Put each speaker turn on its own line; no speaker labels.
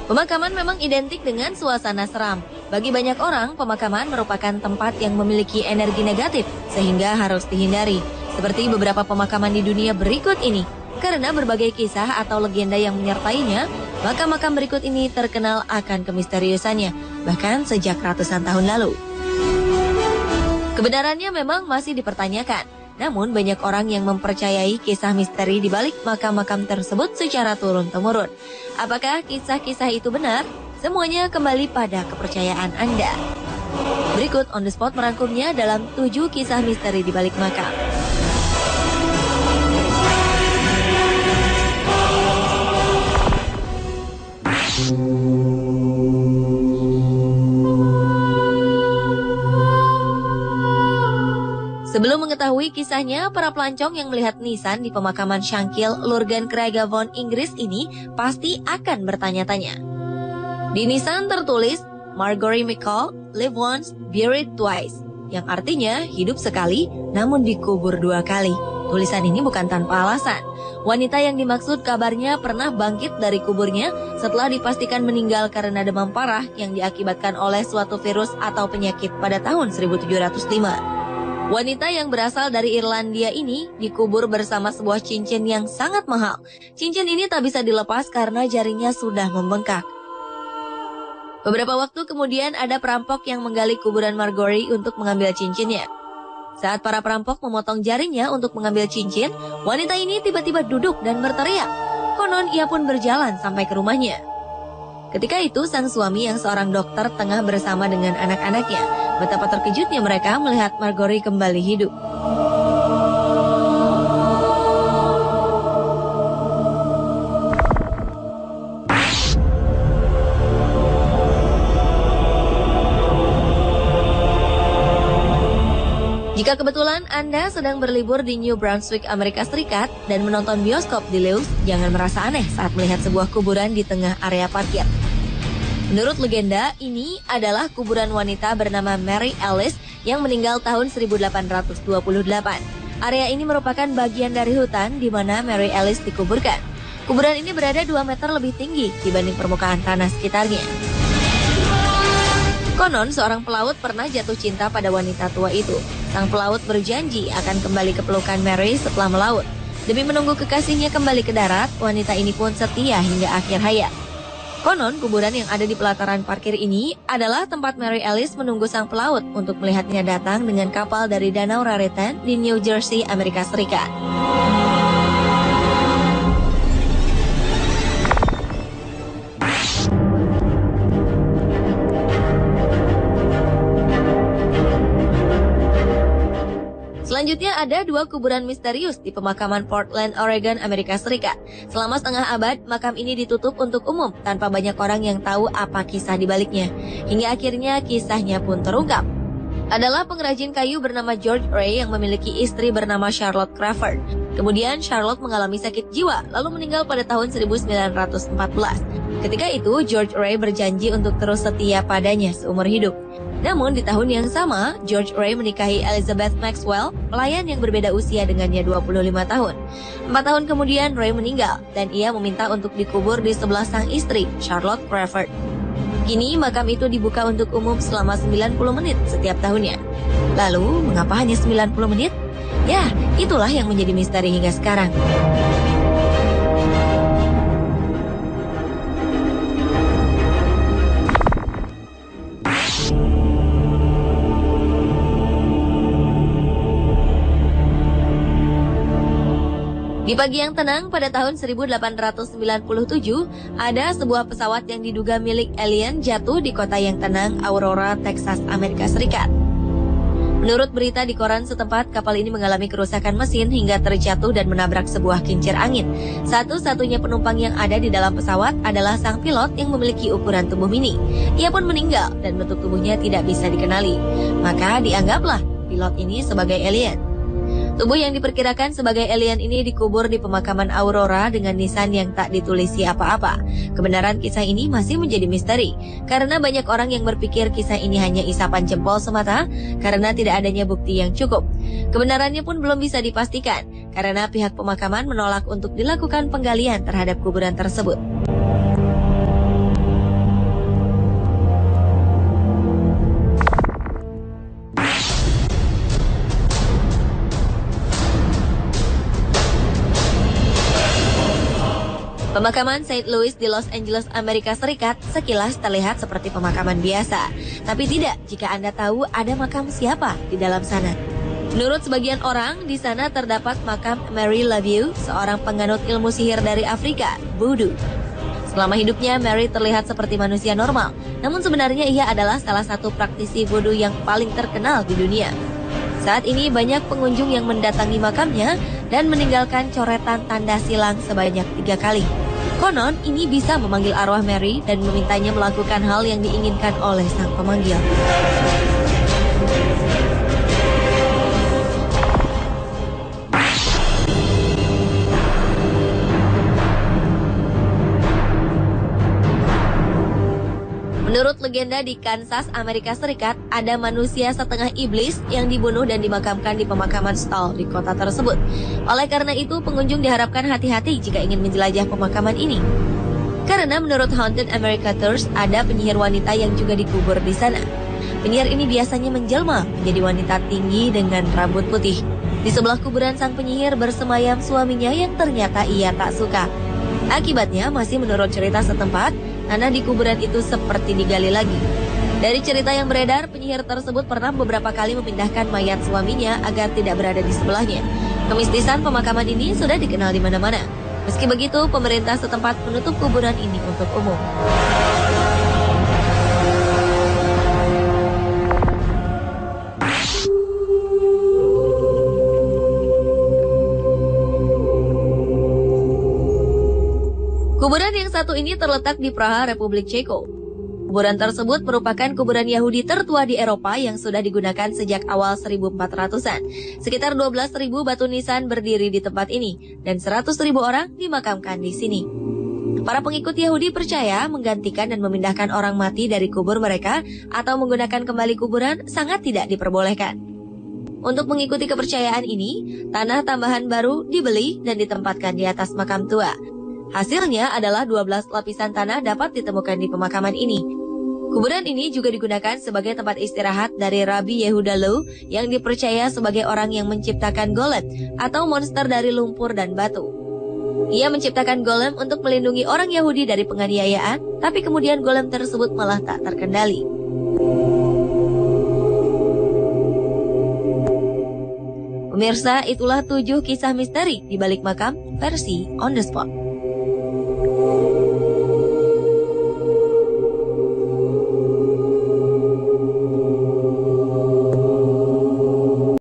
Pemakaman memang identik dengan suasana seram. Bagi banyak orang, pemakaman merupakan tempat yang memiliki energi negatif sehingga harus dihindari. Seperti beberapa pemakaman di dunia berikut ini. Karena berbagai kisah atau legenda yang menyertainya, maka makam berikut ini terkenal akan kemisteriusannya, bahkan sejak ratusan tahun lalu. Kebenarannya memang masih dipertanyakan, namun banyak orang yang mempercayai kisah misteri di balik makam-makam tersebut secara turun-temurun. Apakah kisah-kisah itu benar? Semuanya kembali pada kepercayaan Anda. Berikut On The Spot merangkumnya dalam 7 kisah misteri di balik makam. Sebelum mengetahui kisahnya, para pelancong yang melihat nisan di pemakaman Shankill, Lurgan Craigavon, Inggris ini pasti akan bertanya-tanya. Di nisan tertulis, Marjorie McCall, live once, buried twice, yang artinya hidup sekali namun dikubur 2 kali. Tulisan ini bukan tanpa alasan. Wanita yang dimaksud kabarnya pernah bangkit dari kuburnya setelah dipastikan meninggal karena demam parah yang diakibatkan oleh suatu virus atau penyakit pada tahun 1705. Wanita yang berasal dari Irlandia ini dikubur bersama sebuah cincin yang sangat mahal. Cincin ini tak bisa dilepas karena jarinya sudah membengkak. Beberapa waktu kemudian ada perampok yang menggali kuburan Marjorie untuk mengambil cincinnya. Saat para perampok memotong jarinya untuk mengambil cincin, wanita ini tiba-tiba duduk dan berteriak. Konon ia pun berjalan sampai ke rumahnya. Ketika itu sang suami yang seorang dokter tengah bersama dengan anak-anaknya. Betapa terkejutnya mereka melihat Marjorie kembali hidup. Jika kebetulan Anda sedang berlibur di New Brunswick, Amerika Serikat dan menonton bioskop di Lewes, jangan merasa aneh saat melihat sebuah kuburan di tengah area parkir. Menurut legenda, ini adalah kuburan wanita bernama Mary Alice yang meninggal tahun 1828. Area ini merupakan bagian dari hutan di mana Mary Alice dikuburkan. Kuburan ini berada 2 meter lebih tinggi dibanding permukaan tanah sekitarnya. Konon, seorang pelaut pernah jatuh cinta pada wanita tua itu. Sang pelaut berjanji akan kembali ke pelukan Mary setelah melaut. Demi menunggu kekasihnya kembali ke darat, wanita ini pun setia hingga akhir hayat. Konon, kuburan yang ada di pelataran parkir ini adalah tempat Mary Alice menunggu sang pelaut untuk melihatnya datang dengan kapal dari Danau Raritan di New Jersey, Amerika Serikat. Selanjutnya ada 2 kuburan misterius di pemakaman Portland, Oregon, Amerika Serikat. Selama setengah abad, makam ini ditutup untuk umum tanpa banyak orang yang tahu apa kisah di baliknya. Hingga akhirnya kisahnya pun terungkap. Adalah pengrajin kayu bernama George Ray yang memiliki istri bernama Charlotte Crawford. Kemudian Charlotte mengalami sakit jiwa lalu meninggal pada tahun 1914. Ketika itu George Ray berjanji untuk terus setia padanya seumur hidup. Namun di tahun yang sama, George Ray menikahi Elizabeth Maxwell, pelayan yang berbeda usia dengannya 25 tahun. 4 tahun kemudian Ray meninggal dan ia meminta untuk dikubur di sebelah sang istri, Charlotte Crawford. Kini makam itu dibuka untuk umum selama 90 menit setiap tahunnya. Lalu, mengapa hanya 90 menit? Ya, itulah yang menjadi misteri hingga sekarang. Di pagi yang tenang pada tahun 1897, ada sebuah pesawat yang diduga milik alien jatuh di kota yang tenang, Aurora, Texas, Amerika Serikat. Menurut berita di koran setempat, kapal ini mengalami kerusakan mesin hingga terjatuh dan menabrak sebuah kincir angin. Satu-satunya penumpang yang ada di dalam pesawat adalah sang pilot yang memiliki ukuran tubuh mini. Ia pun meninggal dan bentuk tubuhnya tidak bisa dikenali. Maka dianggaplah pilot ini sebagai alien. Tubuh yang diperkirakan sebagai alien ini dikubur di pemakaman Aurora dengan nisan yang tak ditulisi apa-apa. Kebenaran kisah ini masih menjadi misteri, karena banyak orang yang berpikir kisah ini hanya isapan jempol semata, karena tidak adanya bukti yang cukup. Kebenarannya pun belum bisa dipastikan, karena pihak pemakaman menolak untuk dilakukan penggalian terhadap kuburan tersebut. Pemakaman St. Louis di Los Angeles, Amerika Serikat sekilas terlihat seperti pemakaman biasa. Tapi tidak jika Anda tahu ada makam siapa di dalam sana. Menurut sebagian orang, di sana terdapat makam Mary LaView, seorang penganut ilmu sihir dari Afrika, Voodoo. Selama hidupnya, Mary terlihat seperti manusia normal. Namun sebenarnya ia adalah salah satu praktisi Voodoo yang paling terkenal di dunia. Saat ini banyak pengunjung yang mendatangi makamnya dan meninggalkan coretan tanda silang sebanyak 3 kali. Konon, ini bisa memanggil arwah Mary dan memintanya melakukan hal yang diinginkan oleh sang pemanggil. Menurut legenda di Kansas, Amerika Serikat, ada manusia setengah iblis yang dibunuh dan dimakamkan di pemakaman Stoll di kota tersebut. Oleh karena itu, pengunjung diharapkan hati-hati jika ingin menjelajah pemakaman ini. Karena menurut Haunted America Tours, ada penyihir wanita yang juga dikubur di sana. Penyihir ini biasanya menjelma menjadi wanita tinggi dengan rambut putih. Di sebelah kuburan sang penyihir bersemayam suaminya yang ternyata ia tak suka. Akibatnya, masih menurut cerita setempat, tanah di kuburan itu seperti digali lagi. Dari cerita yang beredar, penyihir tersebut pernah beberapa kali memindahkan mayat suaminya agar tidak berada di sebelahnya. Kemistisan pemakaman ini sudah dikenal di mana-mana. Meski begitu, pemerintah setempat menutup kuburan ini untuk umum. Kuburan yang satu ini terletak di Praha, Republik Ceko. Kuburan tersebut merupakan kuburan Yahudi tertua di Eropa yang sudah digunakan sejak awal 1400-an. Sekitar 12.000 batu nisan berdiri di tempat ini, dan 100.000 orang dimakamkan di sini. Para pengikut Yahudi percaya menggantikan dan memindahkan orang mati dari kubur mereka atau menggunakan kembali kuburan sangat tidak diperbolehkan. Untuk mengikuti kepercayaan ini, tanah tambahan baru dibeli dan ditempatkan di atas makam tua. Hasilnya adalah 12 lapisan tanah dapat ditemukan di pemakaman ini. Kuburan ini juga digunakan sebagai tempat istirahat dari Rabbi Yehuda Loew yang dipercaya sebagai orang yang menciptakan golem atau monster dari lumpur dan batu. Ia menciptakan golem untuk melindungi orang Yahudi dari penganiayaan, tapi kemudian golem tersebut malah tak terkendali. Pemirsa, itulah 7 kisah misteri di balik makam versi On The Spot.